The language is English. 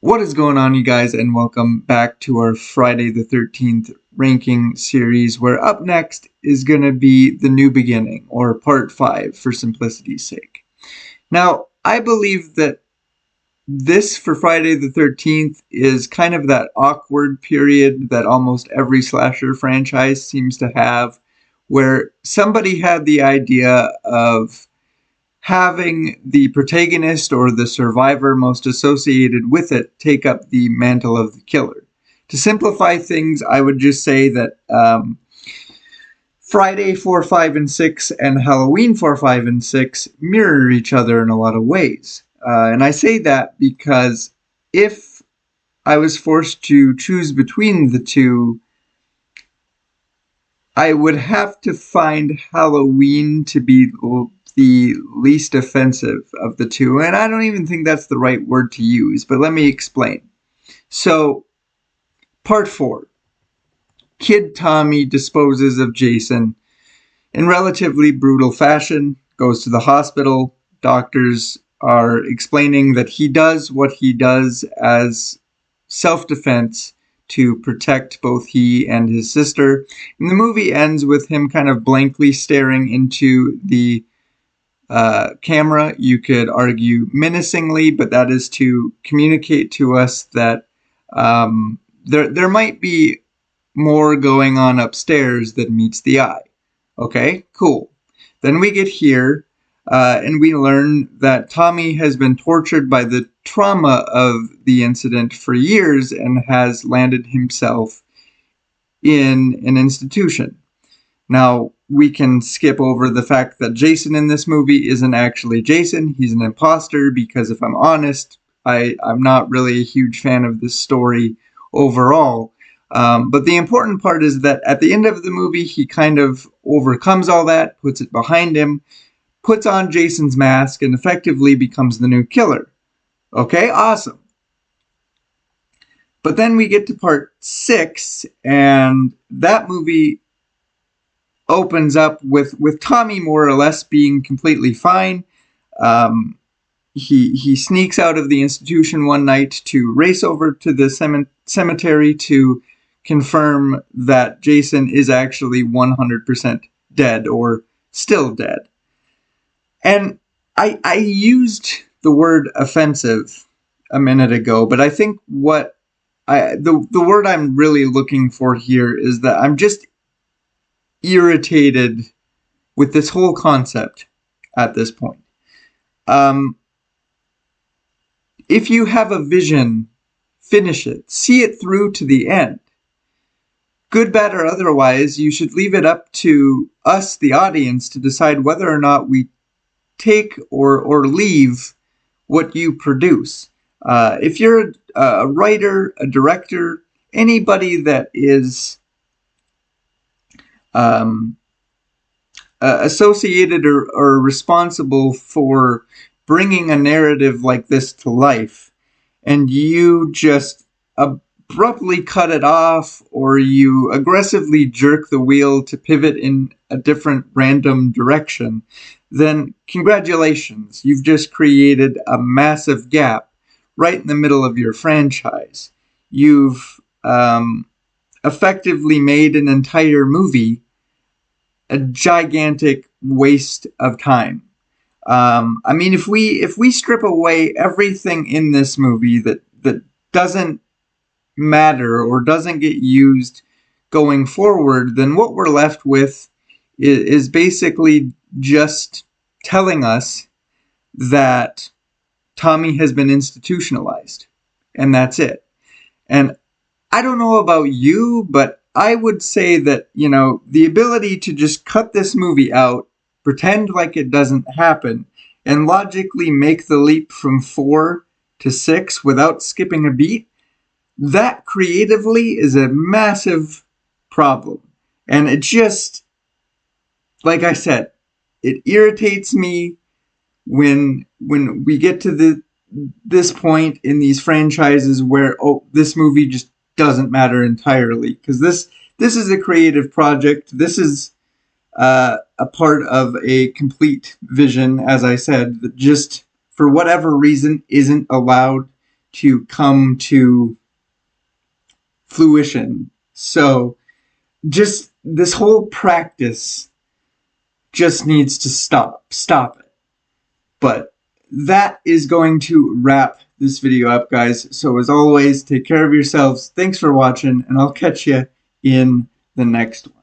What is going on, you guys, and welcome back to our Friday the 13th ranking series, where up next is going to be The New Beginning, or Part 5 for simplicity's sake. Now, I believe that this for Friday the 13th is kind of that awkward period that almost every slasher franchise seems to have, where somebody had the idea of having the protagonist or the survivor most associated with it take up the mantle of the killer. To simplify things, I would just say that Friday 4, 5, and 6 and Halloween 4, 5, and 6 mirror each other in a lot of ways. And I say that because if I was forced to choose between the two, I would have to find Halloween to be the least offensive of the two, and I don't even think that's the right word to use, but let me explain. So, Part 4. Kid Tommy disposes of Jason in relatively brutal fashion, goes to the hospital. Doctors are explaining that he does what he does as self-defense to protect both he and his sister. And the movie ends with him kind of blankly staring into the camera. You could argue menacingly, but that is to communicate to us that there might be more going on upstairs than meets the eye. Okay, cool. Then we get here, and we learn that Tommy has been tortured by the trauma of the incident for years and has landed himself in an institution. Now, we can skip over the fact that Jason in this movie isn't actually Jason. He's an imposter because, if I'm honest, I'm not really a huge fan of this story overall. But the important part is that at the end of the movie, he kind of overcomes all that, puts it behind him, puts on Jason's mask, and effectively becomes the new killer. Okay, awesome. But then we get to Part 6, and that movie opens up with Tommy more or less being completely fine. He sneaks out of the institution one night to race over to the cemetery to confirm that Jason is actually 100% dead, or still dead. And I used the word offensive a minute ago, but I think the word I'm really looking for here is that I'm just irritated with this whole concept at this point. If you have a vision, finish it. See it through to the end. Good, bad, or otherwise, you should leave it up to us, the audience, to decide whether or not we take or leave what you produce. If you're a writer, a director, anybody that is associated or responsible for bringing a narrative like this to life, and you just abruptly cut it off, or you aggressively jerk the wheel to pivot in a different random direction, then congratulations, you've just created a massive gap right in the middle of your franchise. You've effectively made an entire movie a gigantic waste of time. I mean, if we strip away everything in this movie that doesn't matter or doesn't get used going forward, then what we're left with is basically just telling us that Tommy has been institutionalized, and that's it. And I don't know about you, but I would say that, the ability to just cut this movie out, pretend like it doesn't happen, and logically make the leap from 4 to 6 without skipping a beat, that creatively is a massive problem. And it just, like I said, it irritates me when we get to this point in these franchises where, this movie just doesn't matter entirely, because this is a creative project. This is a part of a complete vision, as I said, that just for whatever reason isn't allowed to come to fruition. So just this whole practice just needs to stop it. But that is going to wrap this video up, guys. So as always, take care of yourselves. Thanks for watching, and I'll catch you in the next one.